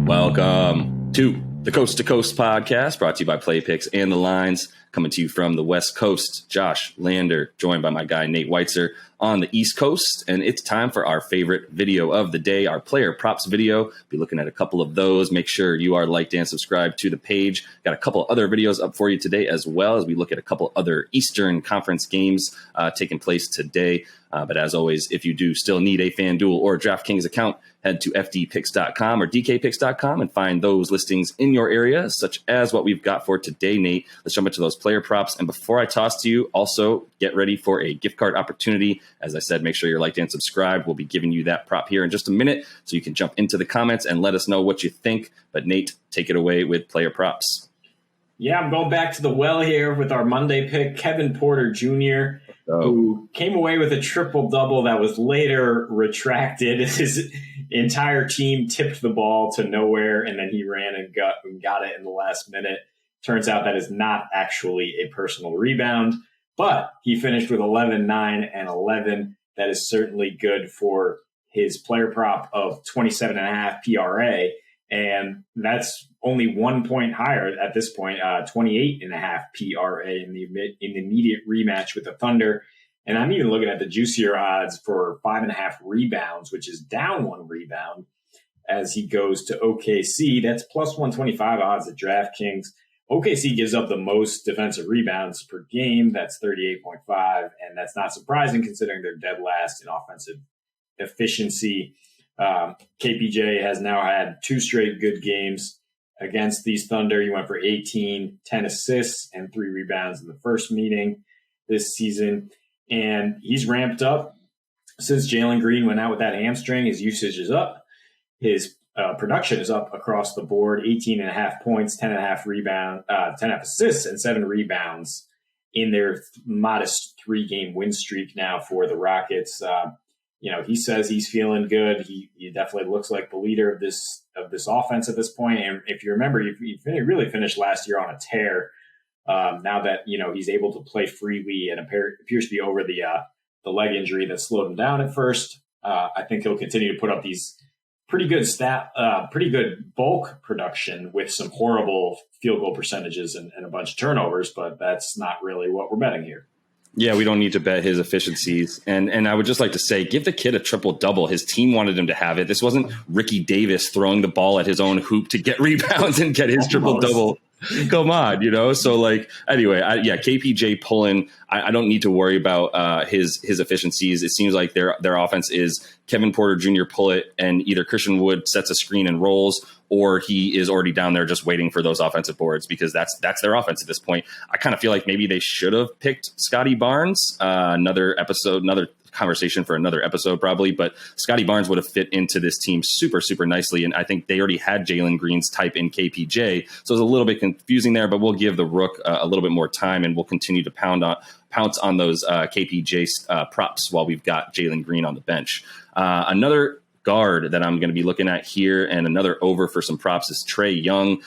Welcome to the Coast to Coast podcast, brought to you by Play Picks and the Lines, coming to you from the West Coast. Josh Lander, joined by my guy Nate Weitzer on the East Coast, and it's time for our favorite video of the day, our player props video. Be looking at a couple of those. Make sure you are liked and subscribed to the page. Got a couple other videos up for you today as well, as we look at a couple other Eastern Conference games taking place today. But as always, if you do still need a FanDuel or DraftKings account, head to fdpicks.com or dkpicks.com and find those listings in your area, such as what we've got for today, Nate. Let's jump into those player props. And before I toss to you, also get ready for a gift card opportunity. As I said, make sure you're liked and subscribed. We'll be giving you that prop here in just a minute, so you can jump into the comments and let us know what you think. But Nate, take it away with player props. Yeah, I'm going back to the well here with our Monday pick, Kevin Porter Jr., who came away with a triple-double that was later retracted. His entire team tipped the ball to nowhere, and then he ran and got it in the last minute. Turns out that is not actually a personal rebound, but he finished with 11, 9, and 11. That is certainly good for his player prop of 27.5 PRA, and that's only 1 point higher at this point, 28.5 PRA in the immediate rematch with the Thunder. And I'm even looking at the juicier odds for 5.5 rebounds, which is down 1 rebound as he goes to OKC. That's plus 125 odds at DraftKings. OKC gives up the most defensive rebounds per game. That's 38.5, and that's not surprising considering they're dead last in offensive efficiency. KPJ has now had 2 straight good games against these Thunder. He went for 18, 10 assists, and 3 rebounds in the first meeting this season. And he's ramped up since Jalen Green went out with that hamstring. His usage is up. His production is up across the board, 18.5 points, 10.5 rebounds, 10.5 assists, and 7 rebounds in their modest 3-game win streak now for the Rockets. He says he's feeling good. He definitely looks like the leader of this offense at this point. And if you remember, he really finished last year on a tear. Now that he's able to play freely and appears to be over the leg injury that slowed him down at first, I think he'll continue to put up these pretty good bulk production with some horrible field goal percentages and a bunch of turnovers. But that's not really what we're betting here. Yeah, we don't need to bet his efficiencies. And I would just like to say, give the kid a triple-double. His team wanted him to have it. This wasn't Ricky Davis throwing the ball at his own hoop to get rebounds and get his triple-double. Come on, So, anyway, KPJ pulling. I don't need to worry about his efficiencies. It seems like their offense is Kevin Porter Jr. pull it, and either Christian Wood sets a screen and rolls, or he is already down there just waiting for those offensive boards, because that's their offense at this point. I kind of feel like maybe they should have picked Scotty Barnes. Another conversation for another episode probably, but Scotty Barnes would have fit into this team super, super nicely. And I think they already had Jalen Green's type in KPJ. So it's a little bit confusing there, but we'll give the Rook a little bit more time, and we'll continue to pounce on those KPJ props while we've got Jalen Green on the bench. Another guard that I'm going to be looking at here, and another over for some props, is Trae Young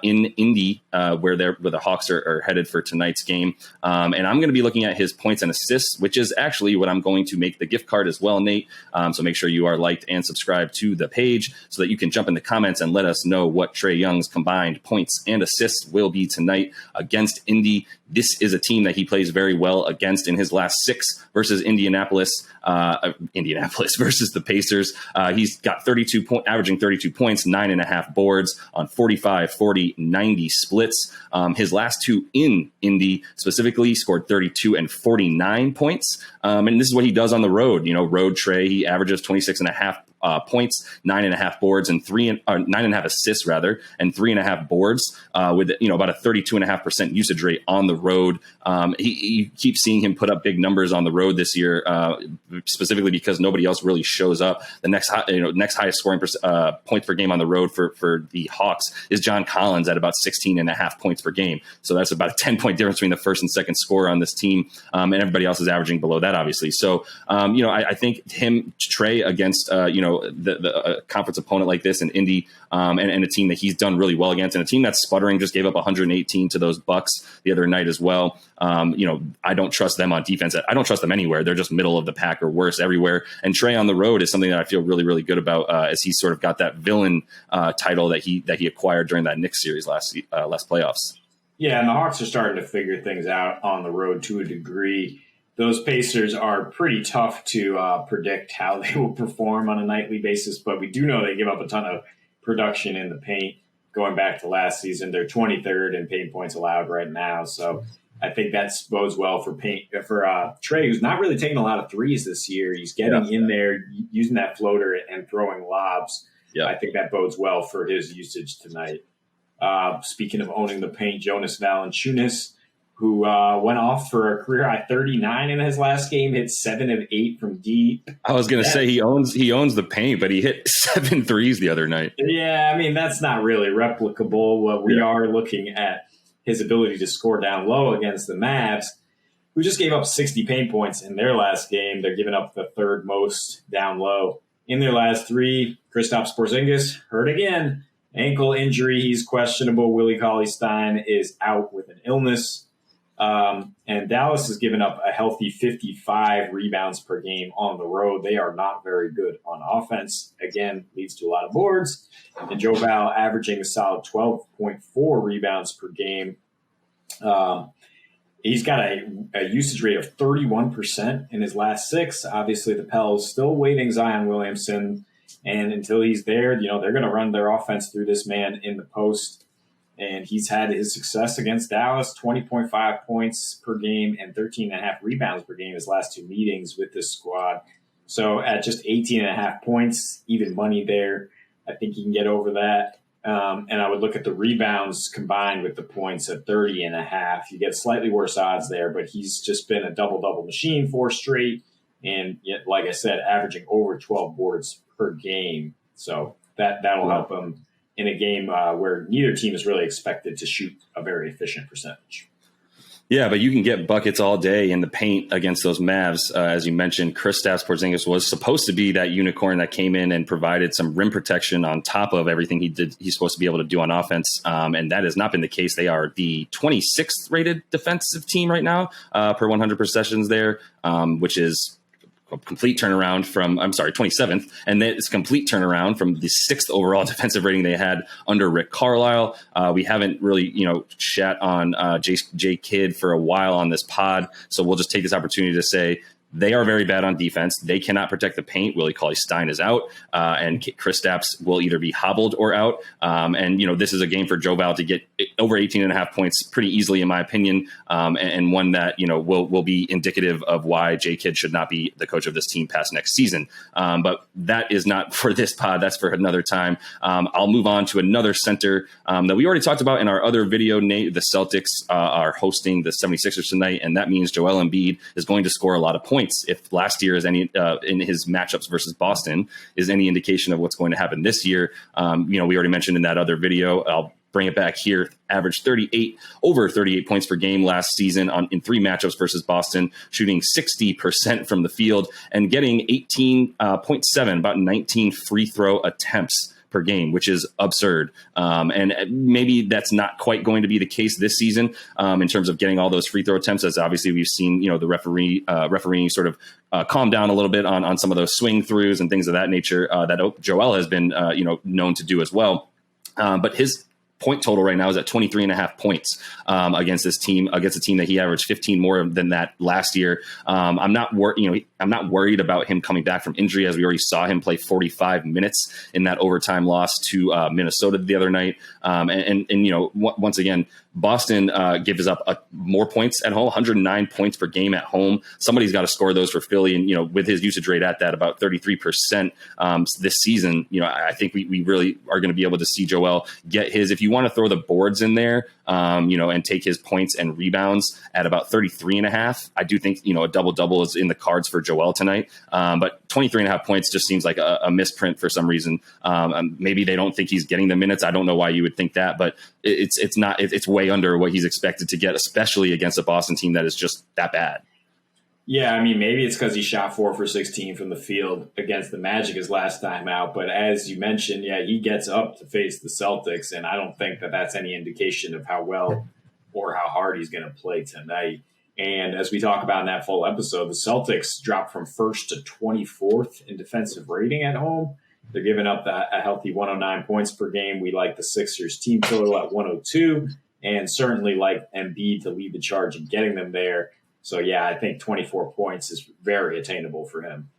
in Indy, where the Hawks are headed for tonight's game. And I'm going to be looking at his points and assists, which is actually what I'm going to make the gift card as well, Nate. So make sure you are liked and subscribed to the page so that you can jump in the comments and let us know what Trae Young's combined points and assists will be tonight against Indy. This is a team that he plays very well against in his last 6 versus Indianapolis versus the Pacers. He's got averaging 32 points, 9.5 boards on 45, 40, 90 splits. His last 2 in Indy specifically scored 32 and 49 points. And this is what he does on the road. Road Trae, he averages 26.5 points, 9.5 boards, and 9.5 assists rather, and 3.5 boards, with about a 32.5% usage rate on the road. He keeps seeing him put up big numbers on the road this year, specifically because nobody else really shows up. The next highest scoring points per game on the road for the Hawks is John Collins at about 16.5 points per game. So that's about a 10-point difference between the first and second scorer on this team, and everybody else is averaging below that, obviously. So I think Trae against the conference opponent like this in Indy, and a team that he's done really well against, and a team that's sputtering, just gave up 118 to those Bucks the other night as well. I don't trust them on defense. I don't trust them anywhere. They're just middle of the pack or worse everywhere. And Trey on the road is something that I feel really, really good about, as he sort of got that villain title that he acquired during that Knicks series last playoffs. Yeah, and the Hawks are starting to figure things out on the road to a degree. Those Pacers are pretty tough to predict how they will perform on a nightly basis, but we do know they give up a ton of production in the paint. Going back to last season, they're 23rd in paint points allowed right now. So I think that bodes well for Trey, who's not really taking a lot of threes this year. He's getting in there, using that floater and throwing lobs. Yeah. I think that bodes well for his usage tonight. Speaking of owning the paint, Jonas Valenciunis, who went off for a career high 39 in his last game, hit 7 of 8 from deep. I was going to say he owns the paint, but he hit 7 threes the other night. Yeah, I mean, that's not really replicable. What we are looking at his ability to score down low against the Mavs, who just gave up 60 paint points in their last game. They're giving up the third most down low. In their last 3, Kristaps Porzingis hurt again. Ankle injury, he's questionable. Willie Cauley-Stein is out with an illness. And Dallas has given up a healthy 55 rebounds per game on the road. They are not very good on offense. Again, leads to a lot of boards. And Joe Val averaging a solid 12.4 rebounds per game. He's got a usage rate of 31% in his last 6. Obviously, the Pels still waiting Zion Williamson. And until he's there, they're going to run their offense through this man in the post. And he's had his success against Dallas, 20.5 points per game and 13.5 rebounds per game his last 2 meetings with this squad. So at just 18.5 points, even money there, I think he can get over that. And I would look at the rebounds combined with the points at 30.5. You get slightly worse odds there, but he's just been a double-double machine 4 straight. And yet, like I said, averaging over 12 boards per game. So that'll help him in a game where neither team is really expected to shoot a very efficient percentage. Yeah, but you can get buckets all day in the paint against those Mavs. As you mentioned, Kristaps Porzingis was supposed to be that unicorn that came in and provided some rim protection on top of everything he's supposed to be able to do on offense. And that has not been the case. They are the 26th rated defensive team right now per 100 possessions there, which is a complete turnaround from, 27th. And it's a complete turnaround from the 6th overall defensive rating they had under Rick Carlisle. We haven't really, chat on J Kidd for a while on this pod. So we'll just take this opportunity to say, they are very bad on defense. They cannot protect the paint. Willie Cauley-Stein is out, and Kristaps will either be hobbled or out. And this is a game for Joe Val to get over 18.5 points pretty easily, in my opinion, and one that will be indicative of why J Kidd should not be the coach of this team past next season. But that is not for this pod. That's for another time. I'll move on to another center that we already talked about in our other video. Nate, the Celtics are hosting the 76ers tonight, and that means Joel Embiid is going to score a lot of points. If last year is any in his matchups versus Boston is any indication of what's going to happen this year, we already mentioned in that other video. I'll bring it back here. Averaged over 38 points per game last season in 3 matchups versus Boston, shooting 60% from the field and getting 18.7, about 19 free throw attempts per game, which is absurd. And maybe that's not quite going to be the case this season in terms of getting all those free throw attempts, as obviously we've seen, the refereeing sort of calm down a little bit on some of those swing throughs and things of that nature that Joel has been, known to do as well. But his point total right now is at 23.5 points against a team that he averaged 15 more than that last year. I'm not worried about him coming back from injury, as we already saw him play 45 minutes in that overtime loss to Minnesota the other night. Once again, Boston gives up more points at home, 109 points per game at home. Somebody's got to score those for Philly. And, with his usage rate at that about 33% this season, I think we really are going to be able to see Joel get his, if you want to throw the boards in there, and take his points and rebounds at about 33.5. I do think, a double-double is in the cards for Joel tonight. But 23.5 points just seems like a misprint for some reason. Maybe they don't think he's getting the minutes. I don't know why you would think that, but it's way under what he's expected to get, especially against a Boston team that is just that bad. Yeah, I mean, maybe it's because he shot 4 for 16 from the field against the Magic his last time out. But as you mentioned, yeah, he gets up to face the Celtics, and I don't think that that's any indication of how well or how hard he's going to play tonight. And as we talk about in that full episode, the Celtics dropped from 1st to 24th in defensive rating at home. They're giving up a healthy 109 points per game. We like the Sixers team total at 102, and certainly like Embiid to lead the charge in getting them there. So, yeah, I think 24 points is very attainable for him.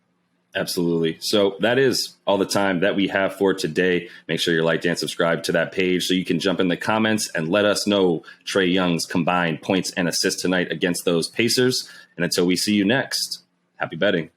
Absolutely. So that is all the time that we have for today. Make sure you're liked and subscribed to that page so you can jump in the comments and let us know Trae Young's combined points and assists tonight against those Pacers. And until we see you next, happy betting.